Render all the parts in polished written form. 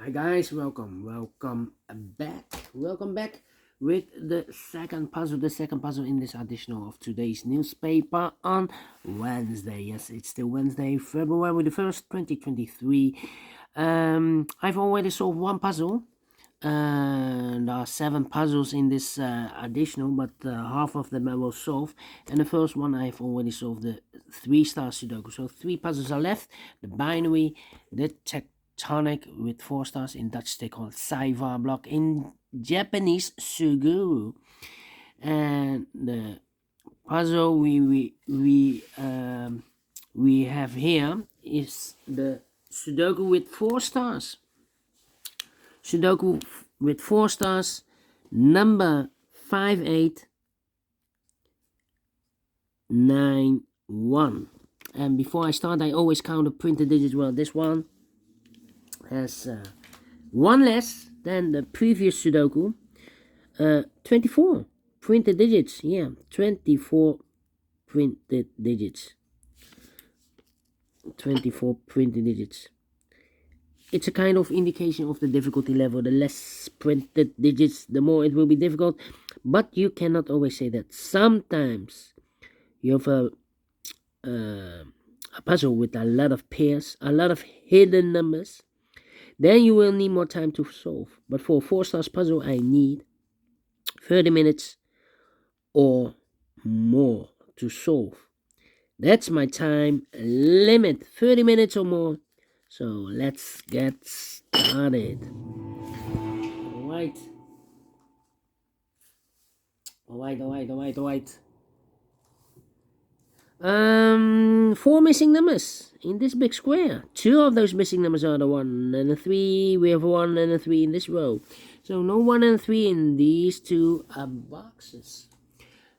Hi guys, welcome back with the second puzzle in this edition of today's newspaper on Wednesday. Yes, it's still Wednesday, February the 1st, 2023. I've already solved one puzzle. There are 7 puzzles in this additional, but half of them I will solve. And the first one I've already solved, the 3 Stars Sudoku. So 3 puzzles are left: the binary, the tectonic with 4 stars, in Dutch they call it Saiva block, in Japanese Suguru. And the puzzle we have here is the Sudoku with 4 stars. Sudoku with 4 stars, number 5891. And before I start, I always count the printed digits. Well, this one has 1 less than the previous Sudoku. 24 printed digits. Yeah, 24 printed digits. 24 printed digits. It's a kind of indication of the difficulty level. The less printed digits, the more it will be difficult. But you cannot always say that. Sometimes you have a puzzle with a lot of pairs, a lot of hidden numbers. Then you will need more time to solve. But for a 4 stars puzzle, I need 30 minutes or more to solve. That's my time limit, 30 minutes or more. So let's get started. Alright. 4 missing numbers in this big square. 2 of those missing numbers are the 1 and the 3. We have 1 and a 3 in this row. So no 1 and 3 in these 2 boxes.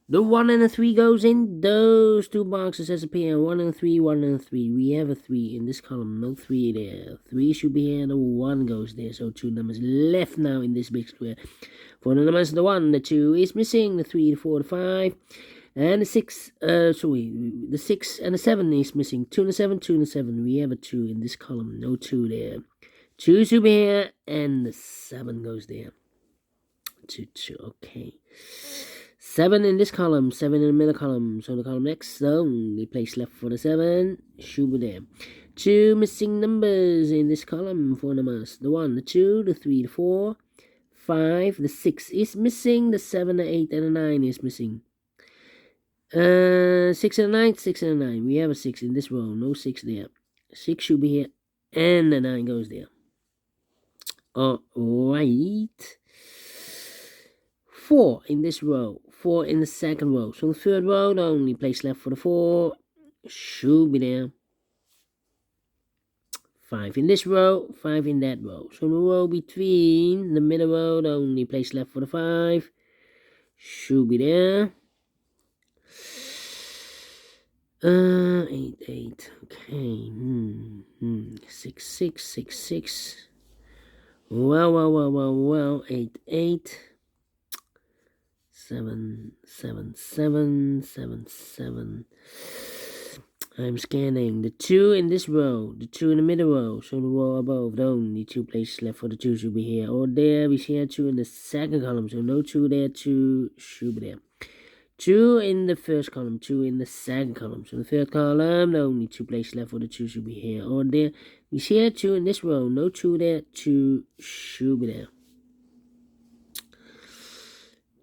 The 1 and a 3 goes in those 2 boxes as a pair. 1 and 3, 1 and 3. We have a 3 in this column. No 3 there. 3 should be here. The 1 goes there. So 2 numbers left now in this big square. For the numbers, the 1, the 2 is missing. The 3, the 4, the 5. And the 6, the 6 and the 7 is missing. 2 and the 7, 2 and the 7. We have a 2 in this column. No 2 there. 2 should be here. And the 7 goes there. 2, 2. Okay. 7 in this column, 7 in the middle column. So the column next, the only place left for the 7 should be there. 2 missing numbers in this column for numbers. The 1, the 2, the 3, the 4, 5, the 6 is missing. The 7, the 8, and the 9 is missing. 6 and the 9, 6 and the 9. We have a 6 in this row. No 6 there. 6 should be here. And the 9 goes there. Alright. 4 in this row. 4 in the second row. So the third row, the only place left for the 4 should be there. 5 in this row, 5 in that row. So the row between the middle row, the only place left for the 5 should be there. 8, 8. Okay. 6, 6, 6, 6. Well. 8, 8. 7, 7, 7, 7, 7. I'm scanning the 2 in this row, the 2 in the middle row, so the row above, the only 2 places left for the 2 should be here or there. We see 2 in the second column, so no 2 there, 2 should be there. 2 in the first column, 2 in the second column, so the third column, the only 2 places left for the 2 should be here or there. We see 2 in this row, no 2 there, 2 should be there.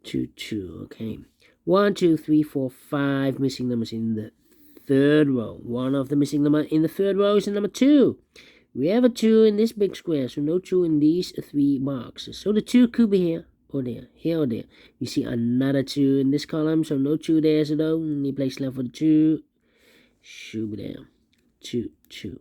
2, 2, okay. 1, 2, 3, 4, 5 missing numbers in the third row. One of the missing number in the third row is the number 2. We have a 2 in this big square, so no 2 in these 3 boxes. So the 2 could be here or there. You see another 2 in this column, so no 2 there, so the only place left for the 2 should be there. 2, 2.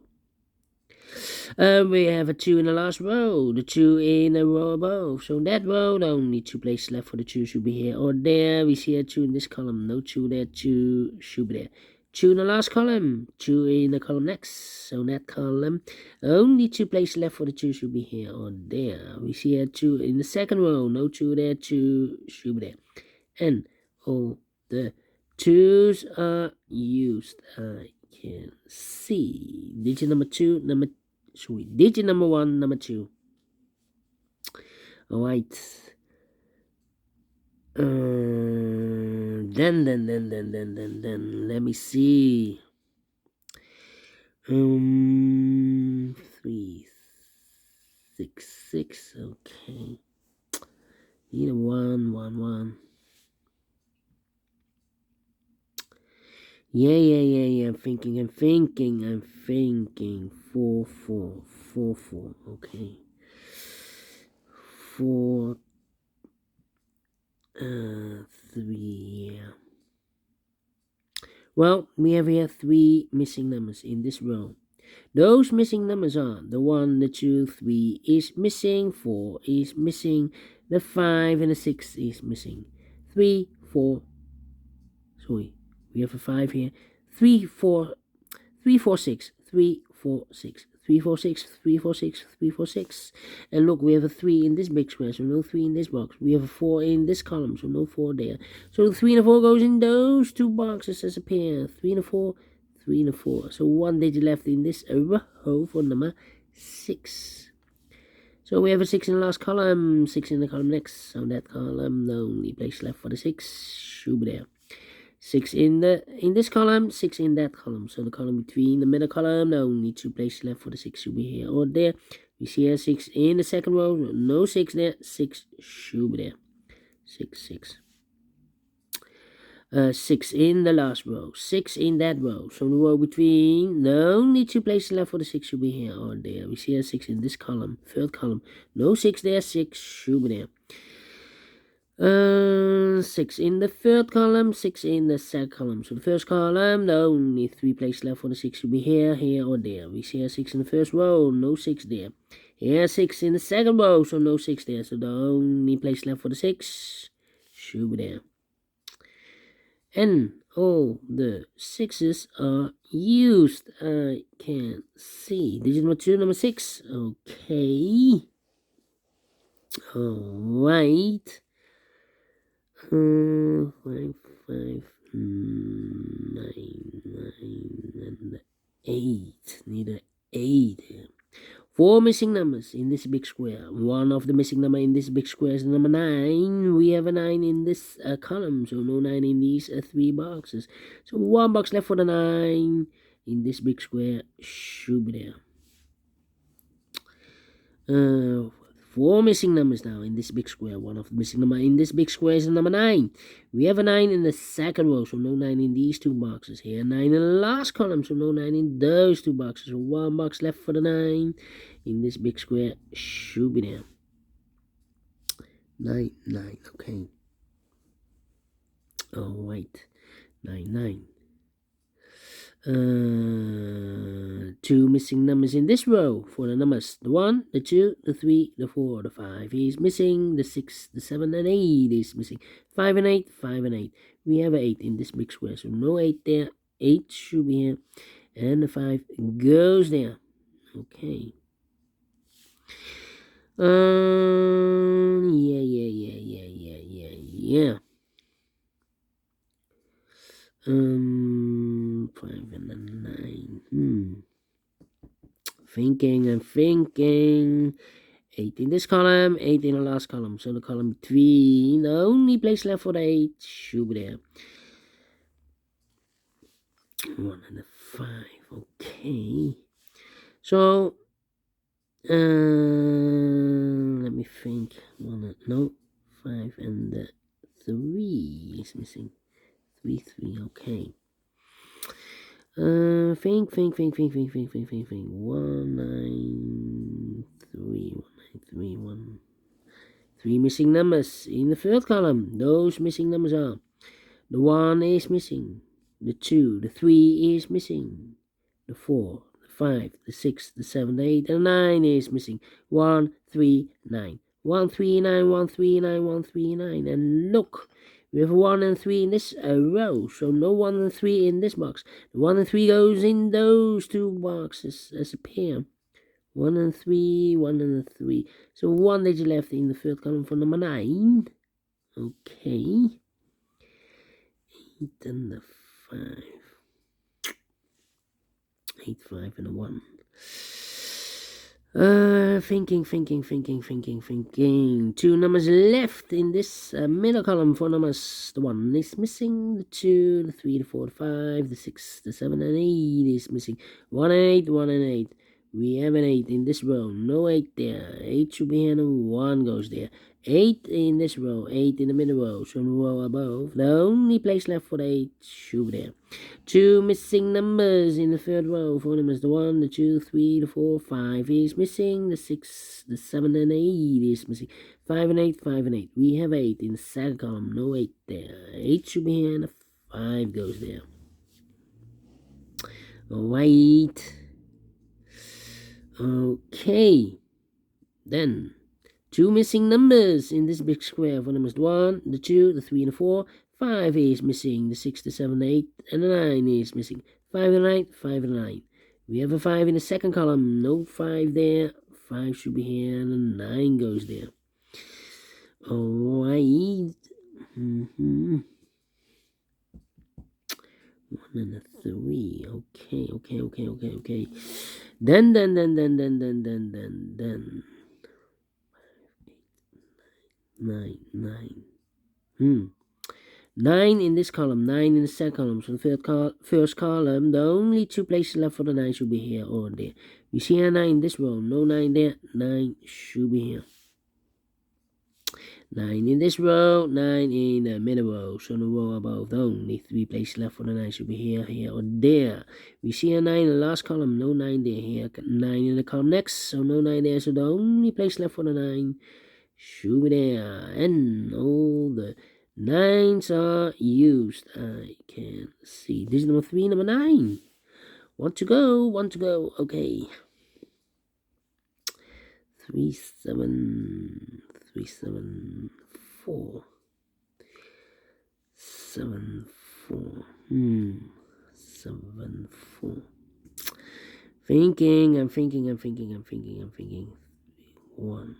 We have a 2 in the last row, the 2 in the row above. So that row, the only 2 places left for the 2 should be here or there. We see a 2 in this column, no 2 there, 2 should be there. 2 in the last column, 2 in the column next. So that column, only 2 places left for the 2 should be here or there. We see a 2 in the second row, no 2 there, 2 should be there. And all the 2's are used. I can see digit number 2, digit number 1, number 2. All right. Then, let me see. 3, 6, 6. Okay. Need a 1, 1, 1. Yeah. I'm thinking. 4, 4, 4, 4. Okay. 4, 3. Yeah. Well, we have here 3 missing numbers in this row. Those missing numbers are the 1, the 2, 3 is missing, 4 is missing, the 5 and the 6 is missing. 3, 4. Sorry, we have a 5 here. 3, 4, 3, 4, 6, 3, 4, 6, 3, 4, 6, 3, 4, 6, 3, 4, 6. And look, we have a 3 in this big square, so no 3 in this box. We have a 4 in this column, so no 4 there. So the 3 and the 4 goes in those 2 boxes as a pair. 3 and a 4, 3 and a 4. So 1 digit left in this row for number 6. So we have a 6 in the last column, 6 in the column next. So that column, the only place left for the 6 should be there. 6 in this column, 6 in that column. So the column between the middle column, the only 2 places left for the 6 should be here or there. We see here 6 in the second row, no 6 there, 6 should be there. 6, 6. 6 in the last row, 6 in that row. So the row between, the only 2 places left for the 6 should be here or there. We see here 6 in this column, third column, no 6 there, 6 should be there. 6 in the third column, 6 in the second column. So the first column, the only 3 places left for the 6 should be here, here, or there. We see a 6 in the first row, no 6 there. Here 6 in the second row, so no 6 there. So the only place left for the 6 should be there. And all the 6s are used. I can see. Digit number 2, number 6. Okay. Alright. 5, 5, 9, 9, and 8. Need an 8 here. 4 missing numbers in this big square. One of the missing number in this big square is number 9. We have a 9 in this column, so no 9 in these 3 boxes. So 1 box left for the 9 in this big square should be there. 4 missing numbers now in this big square. One of the missing number in this big square is number 9. We have a 9 in the second row, so no 9 in these 2 boxes. Here 9 in the last column, so no 9 in those 2 boxes. So 1 box left for the 9 in this big square should be there. 9, 9, okay. Alright, 9, 9. 2 missing numbers in this row for the numbers. The 1, the 2, the 3, the 4, the 5 is missing. The 6, the 7, and 8 is missing. 5 and 8, 5 and 8. We have an 8 in this big square, so no 8 there. 8 should be here. And the 5 goes there. Okay. Yeah. 5 and 9. I'm thinking. 8 in this column, 8 in the last column. So the column between, the only place left for the 8 should be there. 1 and a 5. Okay. So, let me think. 5 and the 3 is missing. 3, okay. Think. 1, 9, 3, 1. 3 missing numbers in the third column. Those missing numbers are the 1 is missing, the 2, the 3 is missing, the 4, the 5, the 6, the 7, the 8, and the 9 is missing. 1, 3, 9. 1, 3, 9, 1, 3, 9, 1, 3, 9. And look, we have 1 and 3 in this row, so no 1 and 3 in this box. The 1 and 3 goes in those 2 boxes as a pair. 1 and 3, 1 and 3. So 1 digit left in the third column for number 9. Okay. 8 and the 5. 8, 5 and a 1. Thinking. Two numbers left in this middle column. Four numbers. The 1 is missing. The 2, the 3, the 4, the 5, the 6, the 7, and 8 is missing. 1, 8, 1, and 8. We have an 8 in this row. No 8 there. 8 should be here, and 1 goes there. 8 in this row. 8 in the middle row. So in the row above. The only place left for the 8 should be there. 2 missing numbers in the third row. 4 numbers. The 1, the 2, 3, the 4, 5 is missing. The 6, the 7, and 8 is missing. 5 and 8, 5 and 8. We have 8 in the second column. No 8 there. 8 should be here, and the 5 goes there. Alright. Okay. Then 2 missing numbers in this big square. 4 numbers. The 1, the 2, the 3, and the 4. 5 is missing. The 6, the 7, the 8, and the 9 is missing. 5 and 9, 5 and 9. We have a 5 in the second column. No 5 there. 5 should be here, and the 9 goes there. Alright. 1 and a 3. Okay. Then. 9. 9 in this column, 9 in the second column. So the first column, the only 2 places left for the 9 should be here or there. We see a 9 in this row, no 9 there, 9 should be here. 9 in this row, 9 in the middle row. So in the row above, the only 3 places left for the 9 should be here, or there. We see a 9 in the last column, no 9 there, here. 9 in the column next, so no 9 there. So the only place left for the 9 should be there. And all the 9s are used. I can see. This is number 3, number 9. 1 to go. Okay. 3, 7, 4. 7, 4. 7, 4. Thinking. I'm thinking. 1.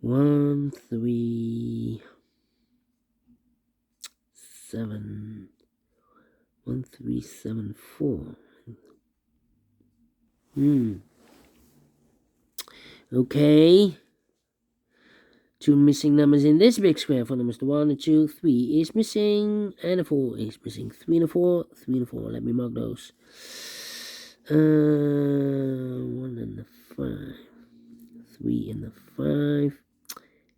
1, 3, 7. 1, 3, 7, 4. Okay. 2 missing numbers in this big square. 4 numbers. The 1, the 2, 3 is missing, and the 4 is missing. 3 and the 4, 3 and the 4. Let me mark those. 1 and the 5. 3 and the 5.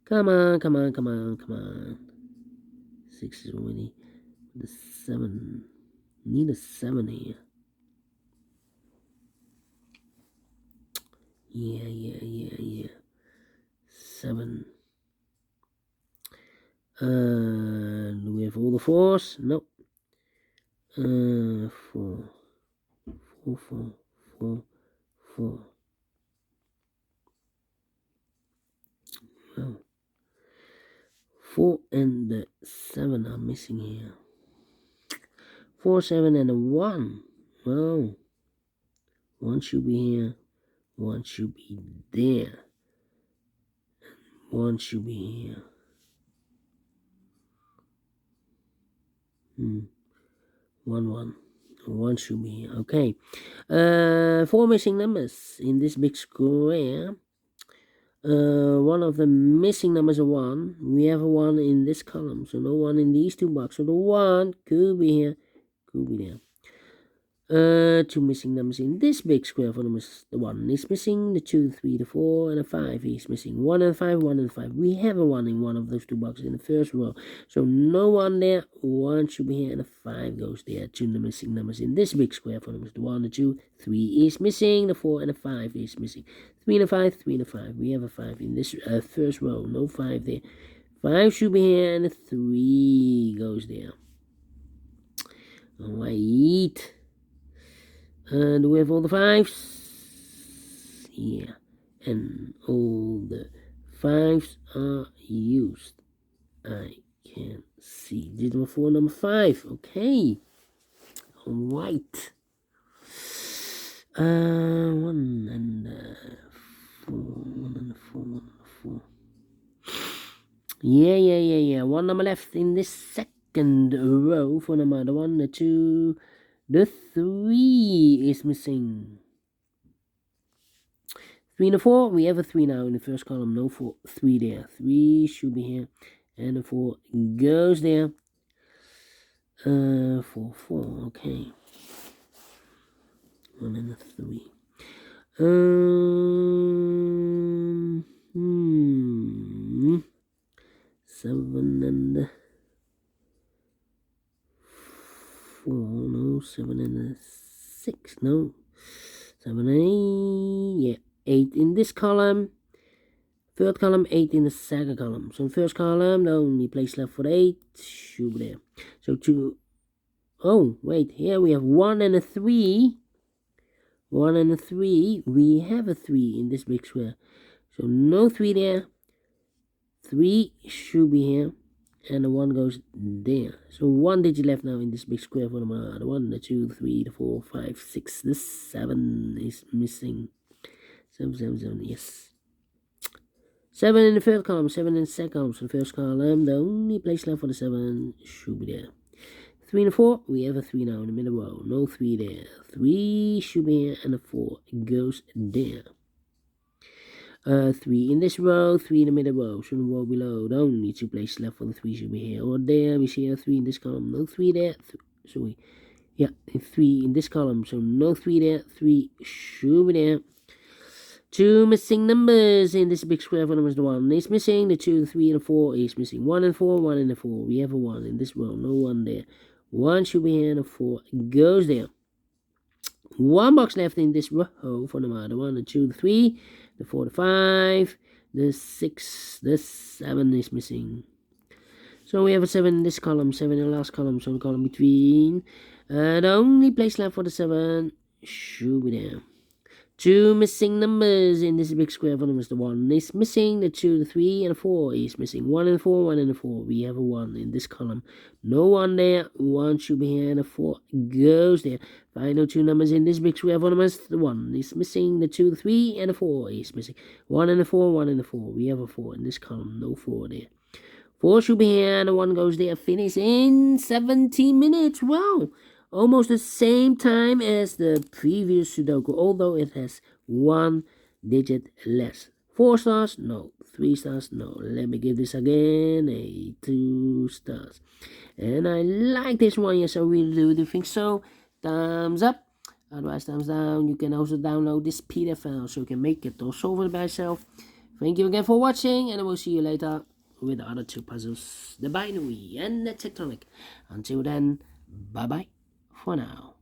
Come on. 6 is already. The 7. Need a 7 here. Yeah. 7. Do we have all the 4s? Nope. 4. 4 and the 7 are missing here. 4, 7, and a 1. Well, 1 should be here. 1 should be there. 1 should be here. 1. 1 should be here. Okay. 4 missing numbers in this big square. One of the missing numbers is 1. We have a 1 in this column, so no 1 in these 2 boxes. So the 1 could be here, could be there. 2 missing numbers in this big square. For numbers, the 1 is missing, the 2, 3, the 4, and the 5 is missing. 1 and 5, 1 and 5. We have a 1 in one of those 2 boxes in the first row. So no 1 there, 1 should be here, and the 5 goes there. 2 missing numbers in this big square. For numbers, the 1, the 2, 3 is missing, the 4, and the 5 is missing. 3 and a 5, 3 and a 5. We have a 5 in this first row, no 5 there. 5 should be here, and the 3 goes there. Alright. And we have all the 5s? Yeah. And all the 5s are used. I can see. This is number 5. Okay. Alright. 1 and 4. 1 and 4. 1 and 4. Yeah. 1 number left in this second row. For number 1, the 2, The 3 is missing. 3 and a 4, we have a 3 now in the first column. No 3 there. 3 should be here. And the 4 goes there. 4, 4, okay. 1 and a 3. 7 and 4, no, 7 and 6, no. 7 and 8, yeah, 8 in this column. Third column, 8 in the second column. So in first column, the only place left for the 8 should be there. So 2, oh, wait, here we have 1 and a 3. 1 and a 3, we have a 3 in this big square. So no 3 there. 3 should be here. And the 1 goes there. So 1 digit left now in this big square for the 1, the 2, the 3, the 4, 5, 6. The 7 is missing. 7, 7, 7, yes. 7 in the third column, 7 in the second column. So the first column, the only place left for the 7 should be there. 3 and a 4, we have a 3 now in the middle row. No 3 there. 3 should be here, and the 4 goes there. 3 in this row, 3 in the middle row. So the row below, the only 2 places left for the 3 should be here or there. We see a 3 in this column, no 3 there. 3 in this column, so no 3 there. 3 should be there. 2 missing numbers in this big square for numbers. The 1 is missing, the 2, the 3, and the 4 is missing. 1 and 4, 1 and the 4. We have a 1 in this row, no 1 there. 1 should be here, and the 4 goes there. 1 box left in this row for the 1, the 2, the 3, the 4, the 5, the 6, the 7 is missing. So we have a 7 in this column, 7 in the last column, so the column between. The only place left for the 7 should be there. 2 missing numbers in this big square for numbers. The 1 is missing, the 2, the 3, and the 4 is missing. 1 and 4, 1 and the 4. We have a 1 in this column. No 1 there. 1 should be here, and the 4 goes there. Final 2 numbers in this big square for numbers. The 1 is missing, the 2, the 3, and the 4 is missing. 1 and the 4, 1 and the 4. We have a 4 in this column. No 4 there. 4 should be here, and the 1 goes there. Finish in 17 minutes. Wow! Almost the same time as the previous Sudoku, although it has 1 digit less. 4 stars? No. 3 stars? No. Let me give this again a 2 stars. And I like this one, yes, I really do think so. Thumbs up. Otherwise, thumbs down. You can also download this PDF file so you can make it or solve it by yourself. Thank you again for watching, and I will see you later with the other 2 puzzles, the binary and the tectonic. Until then, bye-bye for now.